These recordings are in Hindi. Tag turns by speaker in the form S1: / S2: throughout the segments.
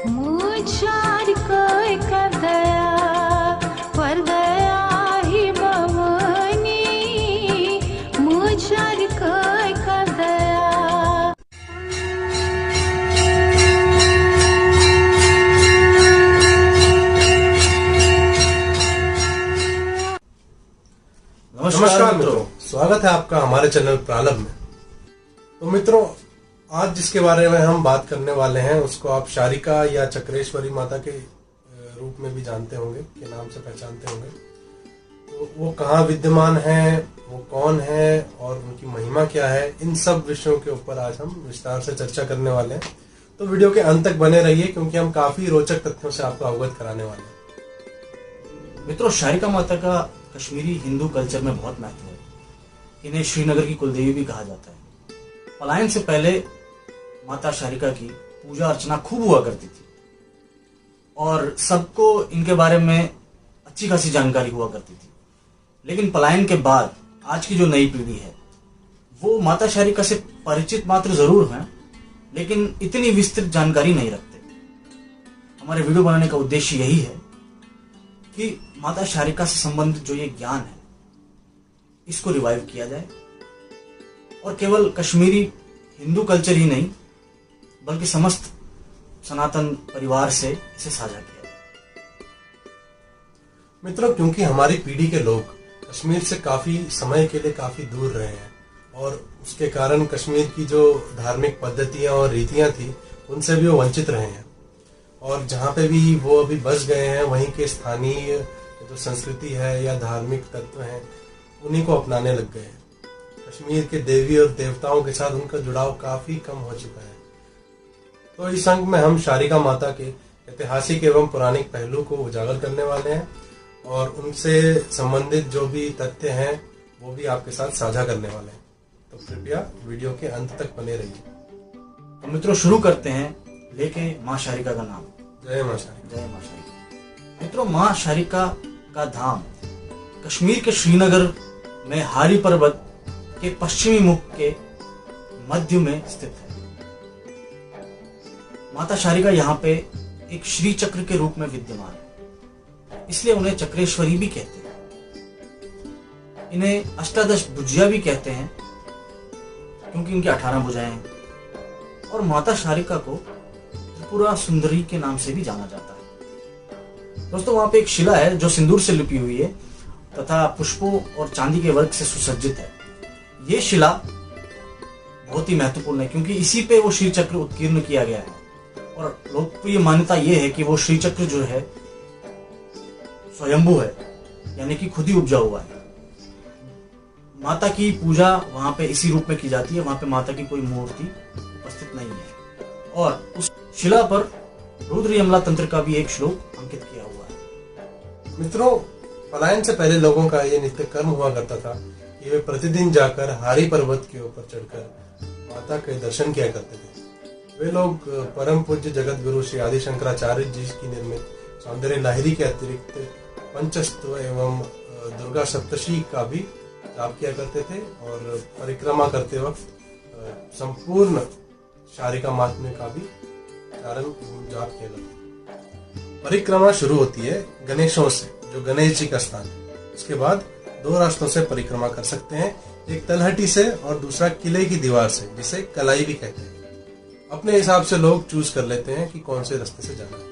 S1: मुझार कोई कर गया पर गया ही भवानी, मुझार कोई कर गया।
S2: नमस्कार मित्रों, स्वागत है आपका हमारे चैनल प्रारंभ में। तो मित्रों, आज जिसके बारे में हम बात करने वाले हैं उसको आप शारिका या चक्रेश्वरी माता के रूप में भी जानते होंगे, के नाम से पहचानते होंगे। तो वो कहाँ विद्यमान है, वो कौन है और उनकी महिमा क्या है, इन सब विषयों के ऊपर आज हम विस्तार से चर्चा करने वाले हैं। तो वीडियो के अंत तक बने रहिए क्योंकि हम काफी रोचक तथ्यों से आपको अवगत कराने वाले हैं।
S3: मित्रों, शारिका माता का कश्मीरी हिंदू कल्चर में बहुत महत्व है। इन्हें श्रीनगर की कुलदेवी भी कहा जाता है। पलायन से पहले माता शारिका की पूजा अर्चना खूब हुआ करती थी और सबको इनके बारे में अच्छी खासी जानकारी हुआ करती थी। लेकिन पलायन के बाद आज की जो नई पीढ़ी है वो माता शारिका से परिचित मात्र जरूर हैं, लेकिन इतनी विस्तृत जानकारी नहीं रखते। हमारे वीडियो बनाने का उद्देश्य यही है कि माता शारिका से संबंधित जो ये ज्ञान है इसको रिवाइव किया जाए और केवल कश्मीरी हिंदू कल्चर ही नहीं बल्कि समस्त सनातन परिवार से इसे साझा किया जाए।
S2: मित्रों, क्योंकि हमारी पीढ़ी के लोग कश्मीर से काफी समय के लिए काफी दूर रहे हैं और उसके कारण कश्मीर की जो धार्मिक पद्धतियां और रीतियां थी उनसे भी वो वंचित रहे हैं और जहाँ पे भी वो अभी बस गए हैं वहीं के स्थानीय जो संस्कृति है या धार्मिक तत्व हैं उन्हीं को अपनाने लग गए हैं। कश्मीर के देवी और देवताओं के साथ उनका जुड़ाव काफी कम हो चुका है। तो इस अंक में हम शारिका माता के ऐतिहासिक एवं पौराणिक पहलू को उजागर करने वाले हैं और उनसे संबंधित जो भी तथ्य हैं वो भी आपके साथ साझा करने वाले हैं। तो कृपया वीडियो के अंत तक बने रहिए।
S3: तो मित्रों, शुरू करते हैं लेके माँ शारिका का नाम।
S2: जय माँ शारिका।
S3: जय माँ शारिका। मित्रों, माँ शारिका का धाम कश्मीर के श्रीनगर में हारी पर्वत के पश्चिमी मुख के मध्य में स्थित है। माता शारिका यहाँ पे एक श्री चक्र के रूप में विद्यमान है, इसलिए उन्हें चक्रेश्वरी भी कहते हैं। इन्हें अष्टादश भुजिया भी कहते हैं क्योंकि इनकी 18 भुजाएं हैं और माता शारिका को त्रिपुरा सुंदरी के नाम से भी जाना जाता है। दोस्तों, वहां पे एक शिला है जो सिंदूर से लिपी हुई है तथा पुष्पों और चांदी के वर्क से सुसज्जित है। ये शिला बहुत ही महत्वपूर्ण है क्योंकि इसी पे वो श्री चक्र उत्कीर्ण किया गया है और लोकप्रिय मान्यता ये है कि वो श्री चक्र जो है स्वयंभू है, यानी कि खुद ही उपजा हुआ है। माता की पूजा वहां पे इसी रूप में की जाती है। वहां पे माता की कोई मूर्ति उपस्थित नहीं है और उस शिला पर रुद्र यमला तंत्र का भी एक श्लोक अंकित किया हुआ है।
S2: मित्रों, पलायन से पहले लोगों का ये नित्य कर्म हुआ करता था कि वे प्रतिदिन जाकर हारी पर्वत के ऊपर चढ़कर माता के दर्शन किया करते थे। वे लोग परम पूज्य जगत गुरु श्री आदि शंकराचार्य जी की निर्मित सौंदर्य लाहिरी के अतिरिक्त पंचस्तव एवं दुर्गा सप्तशी का भी जाप किया करते थे और परिक्रमा करते वक्त संपूर्ण शारिका महात्म्य का भी चारण जाप किया करते थे। परिक्रमा शुरू होती है गणेशों से, जो गणेश जी का स्थान है। उसके बाद 2 रास्तों से परिक्रमा कर सकते हैं, एक तलहटी से और दूसरा किले की दीवार से, जिसे कलाई भी कहते हैं। अपने हिसाब से लोग चूज कर लेते हैं कि कौन से रास्ते से जाना है।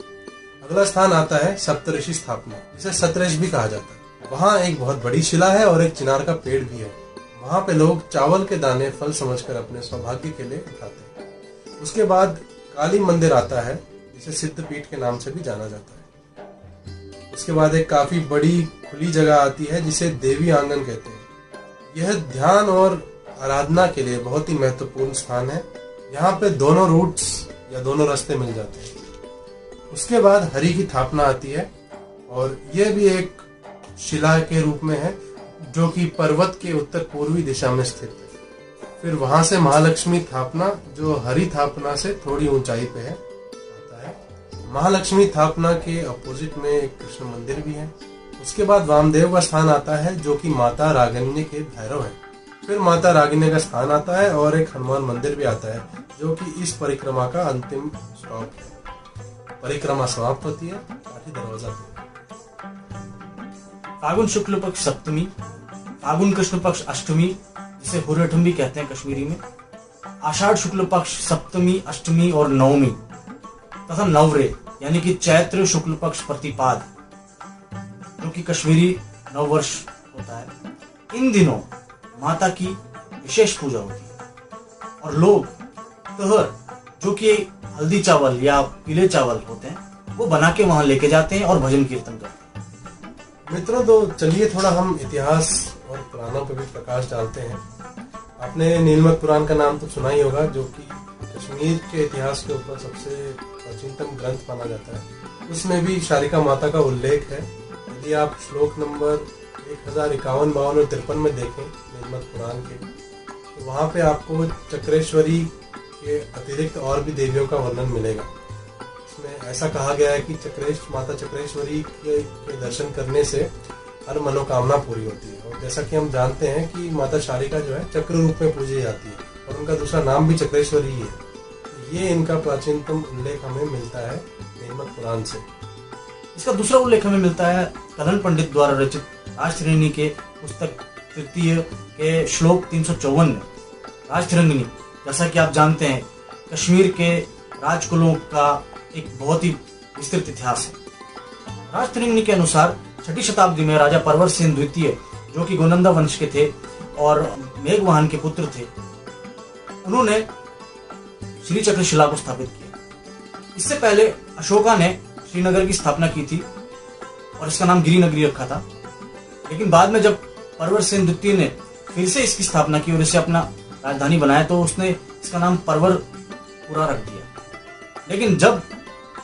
S2: अगला स्थान आता है सप्तऋषि स्थापना, जिसे सतरश भी कहा जाता है। वहाँ एक बहुत बड़ी शिला है और एक चिनार का पेड़ भी है। वहाँ पे लोग चावल के दाने फल समझकर अपने सौभाग्य के लिए उठाते हैं। उसके बाद काली मंदिर आता है, जिसे सिद्धपीठ के नाम से भी जाना जाता है। उसके बाद एक काफी बड़ी खुली जगह आती है जिसे देवी आंगन कहते हैं। यह ध्यान और आराधना के लिए बहुत ही महत्वपूर्ण स्थान है। यहाँ पे दोनों रूट्स या दोनों रास्ते मिल जाते हैं। उसके बाद हरि की स्थापना आती है और यह भी एक शिला के रूप में है जो कि पर्वत के उत्तर पूर्वी दिशा में स्थित है। फिर वहां से महालक्ष्मी स्थापना, जो हरि स्थापना से थोड़ी ऊंचाई पे है, आता है। महालक्ष्मी स्थापना के अपोजिट में एक कृष्ण मंदिर भी है। उसके बाद वामदेव का स्थान आता है जो कि माता रागिनी के भैरव है। फिर माता रागिनी का स्थान आता है और एक हनुमान मंदिर भी आता है जो कि इस परिक्रमा का अंतिम स्टॉप है। परिक्रमा समाप्त होती है, काठी दरवाजा खुलता है।
S3: फागुन शुक्ल पक्ष सप्तमी, फागुन कृष्ण पक्ष अष्टमी जिसे हुर्रठम भी कहते हैं कश्मीरी में, आषाढ़ शुक्ल पक्ष सप्तमी, अष्टमी और नवमी तथा नवरे यानी कि चैत्र शुक्ल पक्ष प्रतिपाद जो कि कश्मीरी नववर्ष होता है। इन दिनों माता की विशेष पूजा होती है और लोग तहर जो कि हल्दी चावल या पीले चावल होते हैं वो बना के वहां लेके जाते हैं और भजन कीर्तन करते हैं।
S2: मित्रों, तो चलिए थोड़ा हम इतिहास और पुराणों पर भी प्रकाश डालते हैं। आपने नीलमत पुराण का नाम तो सुना ही होगा, जो कि कश्मीर के इतिहास के ऊपर सबसे प्राचीनतम ग्रंथ माना जाता है। उसमें भी शारिका माता का उल्लेख है। यदि आप श्लोक नंबर 1051, 52 और 53 में देखें नीलमत पुराण के, तो वहाँ पे आपको चक्रेश्वरी के अतिरिक्त और भी देवियों का वर्णन मिलेगा। इसमें ऐसा कहा गया है कि माता चक्रेश्वरी के दर्शन करने से हर मनोकामना पूरी होती है। और जैसा कि हम जानते हैं कि माता शारिका जो है चक्र रूप में पूजी जाती है और उनका दूसरा नाम भी चक्रेश्वरी ही है। ये इनका प्राचीनतम उल्लेख हमें मिलता है नीलमत पुराण से।
S3: इसका दूसरा उल्लेख हमें मिलता है कलन पंडित द्वारा रचित राजतिरंगिनी के पुस्तक तृतीय के श्लोक 354 में। राजतिरंगिनी, जैसा कि आप जानते हैं, कश्मीर के राजकुलों का एक बहुत ही विस्तृत इतिहास है। राजतिरंगिनी के अनुसार 6ठी शताब्दी में राजा परवर सेन द्वितीय, जो कि गोनंदा वंश के थे और मेघवाहन के पुत्र थे, उन्होंने श्री चक्र शिला को स्थापित किया। इससे पहले अशोका ने श्रीनगर की स्थापना की थी और इसका नाम गिरिनगरी रखा था। लेकिन बाद में जब परवर सेन द्वितीय ने फिर से इसकी स्थापना की और इसे अपना राजधानी बनाया तो उसने इसका नाम परवरपुरा रख दिया। लेकिन जब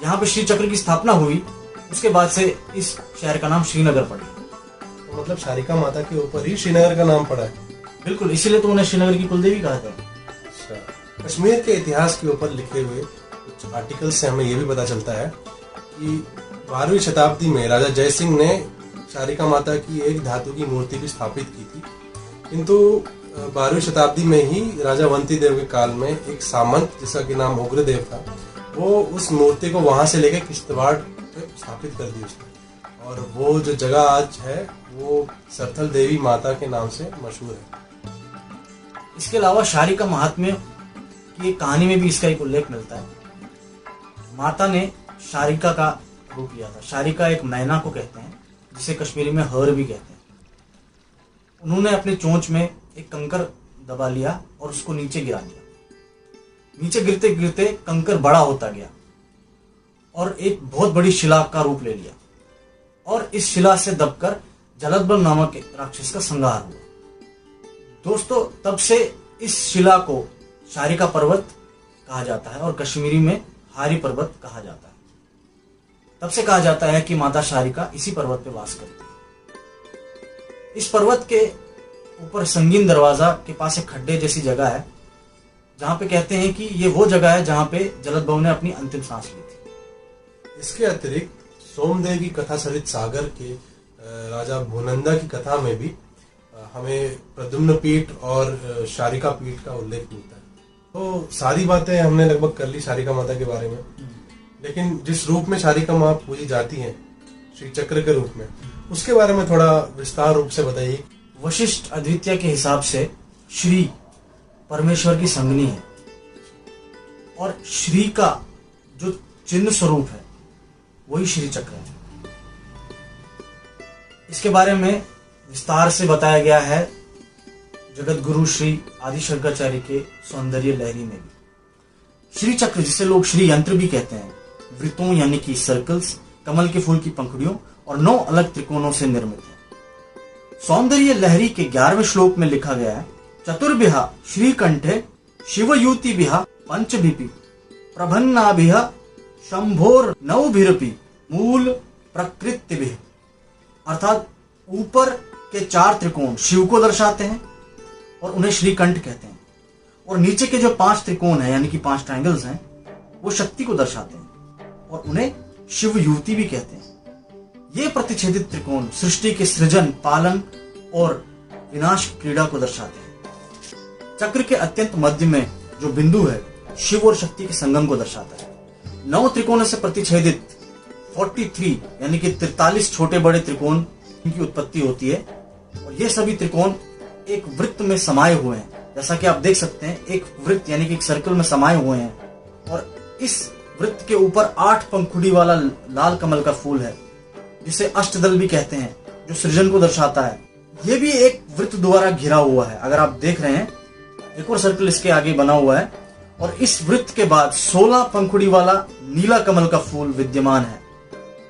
S3: यहाँ पे श्री चक्र की स्थापना हुई उसके बाद से इस शहर का नाम श्रीनगर पड़ गया।
S2: तो मतलब शारिका माता के ऊपर ही श्रीनगर का नाम पड़ा है।
S3: बिल्कुल, इसीलिए तो उन्हें श्रीनगर की कुलदेवी कहा था।
S2: अच्छा, कश्मीर के इतिहास के ऊपर लिखे हुए कुछ आर्टिकल से हमें यह भी पता चलता है कि 12वीं शताब्दी में राजा जय सिंह ने शारिका माता की एक धातु की मूर्ति भी स्थापित की थी। किंतु 12वीं शताब्दी में ही राजा वंती देव के काल में एक सामंत जिसका कि नाम उग्रदेव था, वो उस मूर्ति को वहां से लेकर किश्तवाड़ पे स्थापित कर दी उसने। और वो जो जगह आज है वो सरथल देवी माता के नाम से मशहूर है।
S3: इसके अलावा शारिका महात्म्य की एक कहानी में भी इसका एक उल्लेख मिलता है। माता ने शारिका का रूप लिया था। शारिका एक मैना को कहते हैं जिसे कश्मीरी में हर भी कहते हैं। उन्होंने अपने चोंच में एक कंकर दबा लिया और उसको नीचे गिरा दिया। नीचे गिरते गिरते कंकर बड़ा होता गया और एक बहुत बड़ी शिला का रूप ले लिया और इस शिला से दबकर जलदबल नामक राक्षस का संहार हुआ। दोस्तों, तब से इस शिला को शारिका पर्वत कहा जाता है और कश्मीरी में हारी पर्वत कहा जाता है। तब से कहा जाता है कि माता शारिका इसी पर्वत पे वास करती है। इस पर्वत के ऊपर संगीन दरवाजा के पास एक खड्डे जैसी जगह है जहां पे कहते हैं कि ये वो जगह है जहां पे जलदबहू ने अपनी अंतिम सांस ली थी।
S2: इसके अतिरिक्त सोमदेव की कथा सरित सागर के राजा भूनंदा की कथा में भी हमें प्रद्युम्न पीठ और शारिका पीठ का उल्लेख मिलता है। तो सारी बातें हमने लगभग कर ली शारिका माता के बारे में, लेकिन जिस रूप में शारिका माँ पूजी जाती है श्री चक्र के रूप में, उसके बारे में थोड़ा विस्तार रूप से बताइए।
S3: वशिष्ठ अद्वितीय के हिसाब से श्री परमेश्वर की संगनी है और श्री का जो चिन्ह स्वरूप है वही श्री चक्र है। इसके बारे में विस्तार से बताया गया है जगत गुरु श्री आदि शंकराचार्य के सौंदर्य लहरी में भी। श्री चक्र, जिसे लोग श्री यंत्र भी कहते हैं, वृत्तों यानी कि सर्कल्स, कमल के फूल की पंखुड़ियों और 9 अलग त्रिकोणों से निर्मित है। सौंदर्य लहरी के 11वें श्लोक में लिखा गया है, चतुर्भिः श्रीकंठे शिवयूतिभिः पंचभिः प्रभन्नाभिः शंभोर नवभिरपि मूल प्रकृतिभिः। अर्थात ऊपर के 4 त्रिकोण शिव को दर्शाते हैं और उन्हें श्रीकंठ कहते हैं, और नीचे के जो 5 त्रिकोण हैं यानी कि 5 ट्रायंगल्स हैं वो शक्ति को दर्शाते हैं और उन्हें शिव युवती भी कहते हैं। ये प्रतिच्छेदित त्रिकोण सृष्टि के सृजन, पालन और विनाश क्रीड़ा को दर्शाते हैं। चक्र के अत्यंत मध्य में जो बिंदु है शिव और शक्ति के संगम को दर्शाता है। 9 त्रिकोणों से प्रतिच्छेदित 43 यानी कि 43 छोटे बड़े त्रिकोण की उत्पत्ति होती है और ये सभी त्रिकोण एक वृत्त में समाये हुए हैं। जैसा कि आप देख सकते हैं, एक वृत्त यानी कि एक सर्कल में समाये हुए हैं और इस वृत्त के ऊपर 8 पंखुड़ी वाला लाल कमल का फूल है, जिसे अष्टदल भी कहते हैं, जो सृजन को दर्शाता है। ये भी एक वृत्त द्वारा घिरा हुआ है। अगर आप देख रहे हैं, एक और सर्कल इसके आगे बना हुआ है और इस वृत्त के बाद 16 पंखुड़ी वाला नीला कमल का फूल विद्यमान है,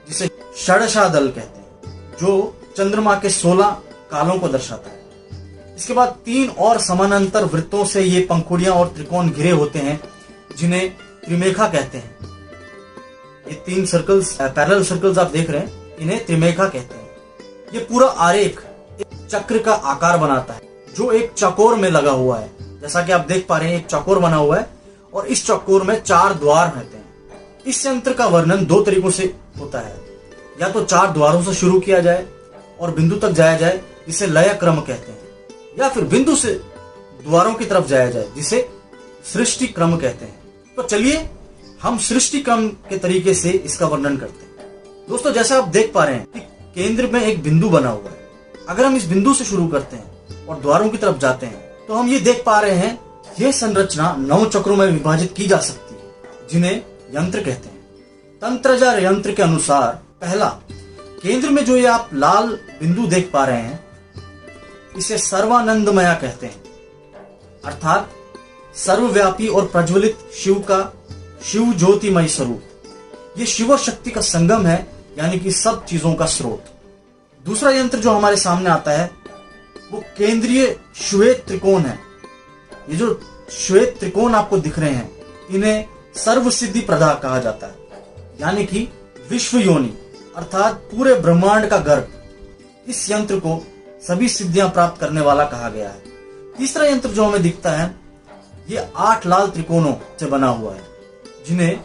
S3: जिसे षड़शा दल कहते हैं, जो चंद्रमा के 16 कालों को दर्शाता है। इसके बाद 3 और समानांतर वृत्तों से ये पंखुड़ियां और त्रिकोण घिरे होते हैं, जिन्हें त्रिमेखा कहते हैं। ये 3 सर्कल्स, पैरेलल सर्कल्स आप देख रहे हैं, इन्हें त्रिमेखा कहते हैं। ये पूरा आरेख एक चक्र का आकार बनाता है, जो एक चौकोर में लगा हुआ है। जैसा कि आप देख पा रहे हैं, एक चौकोर बना हुआ है और इस चौकोर में 4 द्वार रहते हैं। इस यंत्र का वर्णन 2 तरीकों से होता है। या तो 4 द्वारों से शुरू किया जाए और बिंदु तक जाया जाए, जिसे लय क्रम कहते हैं, या फिर बिंदु से द्वारों की तरफ जाया जाए, जिसे सृष्टि क्रम कहते हैं। तो चलिए हम सृष्टि क्रम के तरीके से इसका वर्णन करते हैं। दोस्तों, जैसा आप देख पा रहे हैं कि केंद्र में एक बिंदु बना हुआ है। अगर हम इस बिंदु से शुरू करते हैं और द्वारों की तरफ जाते हैं, तो हम ये देख पा रहे हैं, यह संरचना 9 चक्रों में विभाजित की जा सकती है, जिन्हें यंत्र कहते हैं। तंत्रजा यंत्र के अनुसार पहला, केंद्र में जो ये आप लाल बिंदु देख पा रहे हैं, इसे सर्वानंदमया कहते हैं, अर्थात सर्वव्यापी और प्रज्वलित शिव का शिव ज्योतिमय स्वरूप। ये शिव शक्ति का संगम है, यानी कि सब चीजों का स्रोत। दूसरा यंत्र जो हमारे सामने आता है, वो केंद्रीय श्वेत त्रिकोण है। ये जो श्वेत त्रिकोण आपको दिख रहे हैं, इन्हें सर्वसिद्धि प्रदा कहा जाता है, यानी कि विश्व योनि अर्थात पूरे ब्रह्मांड का गर्भ। इस यंत्र को सभी सिद्धियां प्राप्त करने वाला कहा गया है। तीसरा यंत्र जो हमें दिखता है, ये 8 लाल त्रिकोणों से बना हुआ है, जिन्हें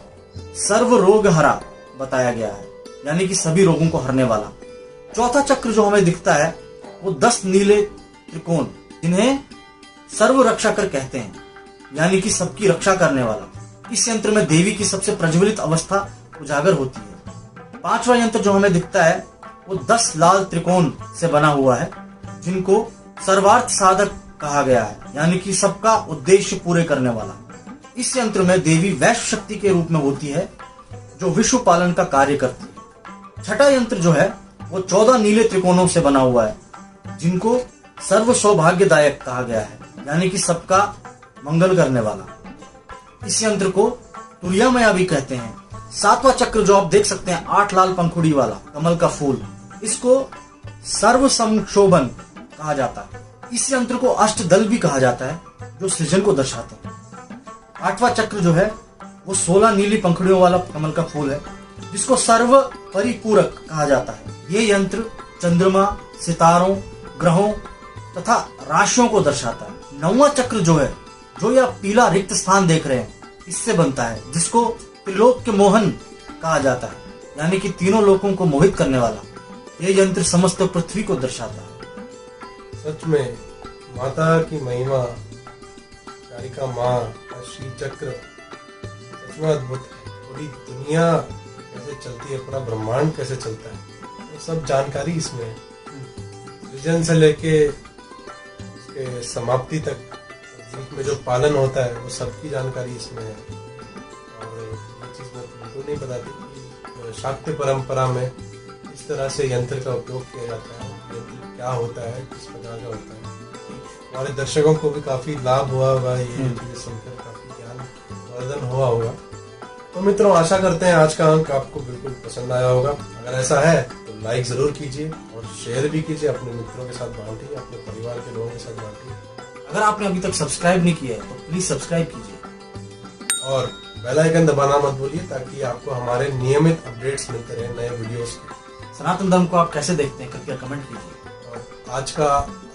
S3: सर्व रोग हरा बताया गया है, यानी कि सभी रोगों को हरने वाला। चौथा चक्र जो हमें दिखता है, वो 10 नीले त्रिकोण, जिन्हें सर्व रक्षाकर कहते हैं, यानी कि सबकी रक्षा करने वाला। इस यंत्र में देवी की सबसे प्रज्वलित अवस्था उजागर होती है। पांचवा यंत्र जो हमें दिखता है, वो 10 लाल त्रिकोण से बना हुआ है, जिनको सर्वार्थ साधक कहा गया है, यानी कि सबका उद्देश्य पूरे करने वाला। इस यंत्र में देवी वैश्व शक्ति के रूप में होती है, जो विश्व पालन का कार्य करती है। छठा यंत्र जो है, वो 14 नीले त्रिकोणों से बना हुआ है, जिनको सर्व सौभाग्यदायक कहा गया है, यानी कि सबका मंगल करने वाला। इस यंत्र को तुर्यामया भी कहते हैं। सातवां चक्र जो आप देख सकते हैं, 8 लाल पंखुड़ी वाला कमल का फूल, इसको सर्व संशोभन कहा जाता है। इस यंत्र को अष्टदल भी कहा जाता है, जो सृजन को दर्शाते हैं। 8वां चक्र जो है, वो 16 नीली पंखुड़ियों वाला कमल का फूल है, जिसको सर्व परिपूरक कहा जाता है। ये यंत्र चंद्रमा, सितारों, ग्रहों तथा राशियों को दर्शाता है। 9वां चक्र जो है, जो यह पीला रिक्त स्थान देख रहे हैं, इससे बनता है, जिसको त्रिलोक के मोहन कहा जाता है, यानी कि तीनों लोगों को मोहित करने वाला। यह यंत्र समस्त पृथ्वी को दर्शाता है।
S2: सच में माता की महिमा, कारिका माँ का श्री चक्र सच में अद्भुत है। पूरी दुनिया कैसे चलती है, पूरा ब्रह्मांड कैसे चलता है, वो सब जानकारी इसमें है। सृजन से लेके उसके समाप्ति तक, बीच में जो पालन होता है, वो सबकी जानकारी इसमें है। और ये चीज़ मैं बिल्कुल नहीं पता थी कि शाक्य परंपरा में इस तरह से यंत्र का उपयोग किया जाता है। यंत्र क्या होता है, किस प्रकार का होता है, हमारे दर्शकों को भी काफी लाभ हुआ होगा, ये चीजें सुनकर काफी ज्ञान वर्धन हुआ होगा। तो मित्रों, आशा करते हैं आज का अंक आपको बिल्कुल पसंद आया होगा। अगर ऐसा है तो लाइक जरूर कीजिए और शेयर भी कीजिए, अपने मित्रों के साथ बांटिए, अपने परिवार के लोगों के साथ बांटिए।
S3: अगर आपने अभी तक सब्सक्राइब नहीं किया है तो प्लीज सब्सक्राइब कीजिए
S2: और बेल आइकन दबाना मत भूलिए, ताकि आपको हमारे नियमित अपडेट्स मिलते रहे नए वीडियोस के।
S3: सनातन धर्म को आप कैसे देखते हैं, कृपया कमेंट कीजिए।
S2: और आज का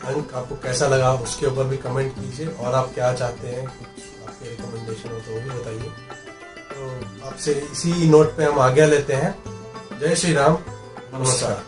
S2: अंक आपको कैसा लगा, उसके ऊपर भी कमेंट कीजिए। और आप क्या चाहते हैं, कुछ आपके रिकमेंडेशन हो तो वो भी बताइए। तो आपसे इसी नोट पे हम आज्ञा लेते हैं। जय श्री राम, नमस्कार।